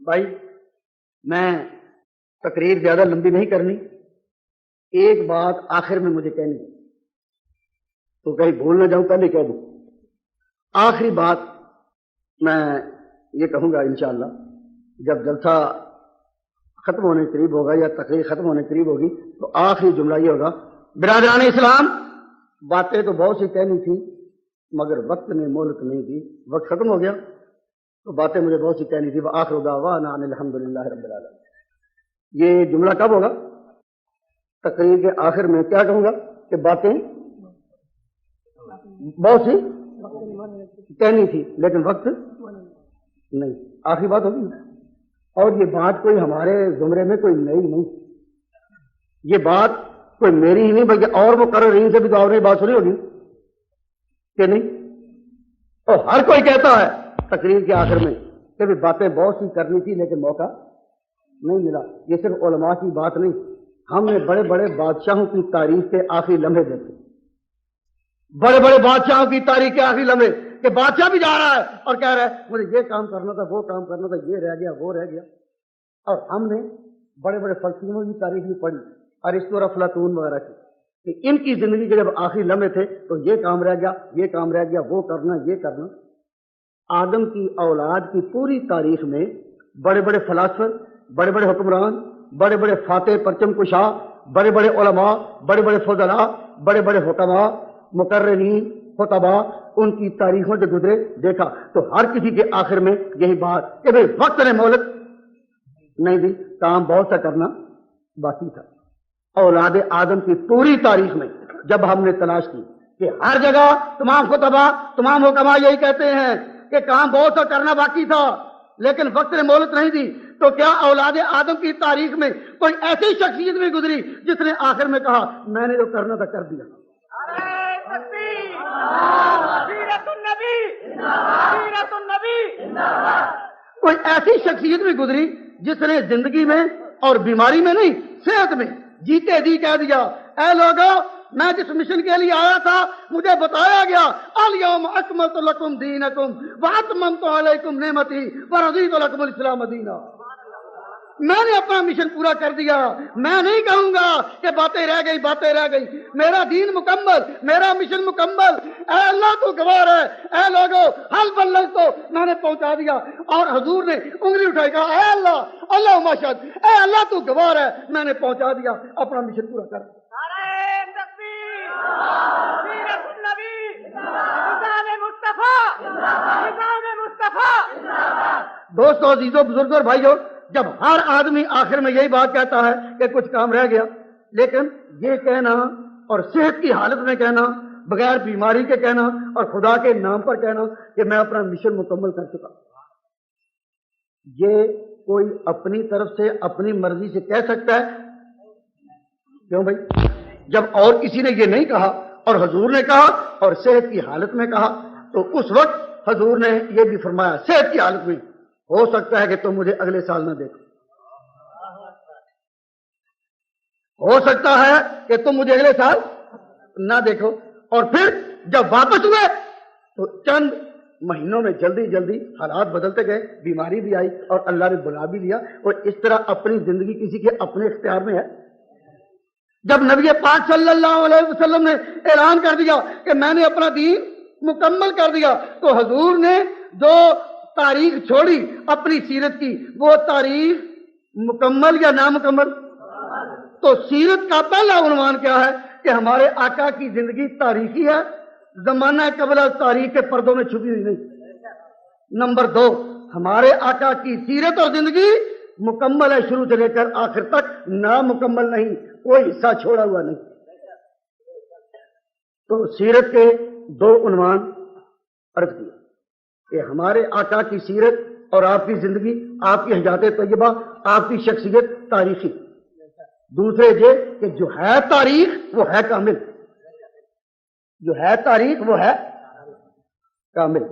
بھائی میں تقریر زیادہ لمبی نہیں کرنی، ایک بات آخر میں مجھے کہنی ہے تو کہیں بھول نہ جاؤں، پہلے کہہ دوں۔ آخری بات میں یہ کہوں گا انشاءاللہ جب جلسہ ختم ہونے قریب ہوگا یا تقریر ختم ہونے قریب ہوگی تو آخری جملہ یہ ہوگا، برادران اسلام باتیں تو بہت سی کہنی تھی مگر وقت نے مہلت نہیں دی، وقت ختم ہو گیا تو باتیں مجھے بہت سی کہنی تھی۔ وآخر دعوانا ان الحمدللہ رب العالمین۔ یہ جملہ کب ہوگا؟ تقریر کے آخر میں کیا کہوں گا کہ باتیں بہت سی کہنی تھی لیکن وقت نہیں، آخری بات ہوگی۔ اور یہ بات کوئی ہمارے زمرے میں کوئی نئی نہیں، یہ بات کوئی میری ہی نہیں بلکہ اور مقررین سے بھی تو آپ نے بات سنی ہوگی کہ نہیں؟ اور ہر کوئی کہتا ہے تقریر کے آخر میں کہ بھی باتیں بہت سی کرنی تھی لیکن موقع نہیں ملا۔ یہ صرف علماء کی بات نہیں، ہم نے بڑے بڑے بادشاہوں کی تاریخ کے آخری لمحے دیکھے، بڑے بڑے بادشاہوں کی تاریخ کے آخری لمحے کہ بادشاہ بھی جا رہا ہے اور کہہ رہا ہے مجھے یہ کام کرنا تھا، وہ کام کرنا تھا، یہ رہ گیا، وہ رہ گیا۔ اور ہم نے بڑے بڑے فلسفیوں کی تاریخ بھی پڑھی، ارسطو اور افلاطون وغیرہ کی، کہ ان کی زندگی کے جب آخری لمحے تھے تو یہ کام رہ گیا، یہ کام رہ گیا، وہ کرنا، یہ کرنا۔ آدم کی اولاد کی پوری تاریخ میں بڑے بڑے فلاسفر، بڑے بڑے حکمران، بڑے بڑے فاتح پرچم کشا، بڑے بڑے علماء، بڑے بڑے فضلاء، بڑے بڑے حکماء، مقررین، خطباء، ان کی تاریخوں سے گزرے دیکھا تو ہر کسی کے آخر میں یہی بات کہ بھئی وقت نے مہلت نہیں دی، کام بہت سا کرنا باقی تھا۔ اولاد آدم کی پوری تاریخ میں جب ہم نے تلاش کی کہ ہر جگہ تمام خطباء، تمام حکماء یہی کہتے ہیں کہ کام بہت سا کرنا باقی تھا لیکن وقت نے مہلت نہیں دی، تو کیا اولاد آدم کی تاریخ میں کوئی ایسی شخصیت بھی گزری جس نے آخر میں کہا میں نے جو کرنا تھا کر دیا؟ کوئی ایسی شخصیت بھی گزری جس نے زندگی میں اور بیماری میں نہیں، صحت میں جیتے جی کہہ دیا اے لوگوں میں جس مشن کے لیے آیا تھا مجھے بتایا گیا الیوم اکملت لکم دینکم واتممت علیکم نعمتی ورضیت لکم الاسلام دینا۔ میں نے اپنا مشن پورا کر دیا، میں نہیں کہوں گا کہ باتیں رہ گئی، باتیں رہ گئی، میرا دین مکمل، میرا مشن مکمل، اے اللہ تو گواہ ہے، اے لوگو حل بلغ تو میں نے پہنچا دیا۔ اور حضور نے انگلی اٹھائی کہا اے اللہ اللہم اشہد، اے اللہ تو گواہ ہے میں نے پہنچا دیا، اپنا مشن پورا کر دیا۔ دوستو، عزیزو، بزرگوں اور بھائیو، جب ہر آدمی آخر میں یہی بات کہتا ہے کہ کچھ کام رہ گیا، لیکن یہ کہنا اور صحت کی حالت میں کہنا، بغیر بیماری کے کہنا اور خدا کے نام پر کہنا کہ میں اپنا مشن مکمل کر چکا، یہ کوئی اپنی طرف سے اپنی مرضی سے کہہ سکتا ہے؟ کیوں بھائی؟ جب اور کسی نے یہ نہیں کہا اور حضور نے کہا اور صحت کی حالت میں کہا تو اس وقت حضور نے یہ بھی فرمایا صحت کی حالت میں ہو سکتا ہے کہ تم مجھے اگلے سال نہ دیکھو، ہو سکتا ہے کہ تم مجھے اگلے سال نہ دیکھو۔ اور پھر جب واپس ہوئے تو چند مہینوں میں جلدی جلدی حالات بدلتے گئے، بیماری بھی آئی اور اللہ نے بلا بھی لیا، اور اس طرح اپنی زندگی کسی کے اپنے اختیار میں ہے۔ جب نبی پاک صلی اللہ علیہ وسلم نے اعلان کر دیا کہ میں نے اپنا دین مکمل کر دیا تو حضور نے جو تاریخ چھوڑی اپنی سیرت کی، وہ تاریخ مکمل یا نامکمل؟ تو سیرت کا پہلا عنوان کیا ہے کہ ہمارے آقا کی زندگی تاریخی ہے، زمانہ قبل تاریخ کے پردوں میں چھپی ہوئی نہیں۔ نمبر 2، ہمارے آقا کی سیرت اور زندگی مکمل ہے شروع سے لے کر آخر تک، نامکمل نہیں، کوئی حصہ چھوڑا ہوا نہیں۔ تو سیرت کے 2 عنوان عرض کیے کہ ہمارے آقا کی سیرت اور آپ کی زندگی، آپ کی حیات طیبہ، آپ کی شخصیت تاریخی۔ دوسرے یہ کہ جو ہے تاریخ وہ ہے کامل، جو ہے تاریخ وہ ہے کامل۔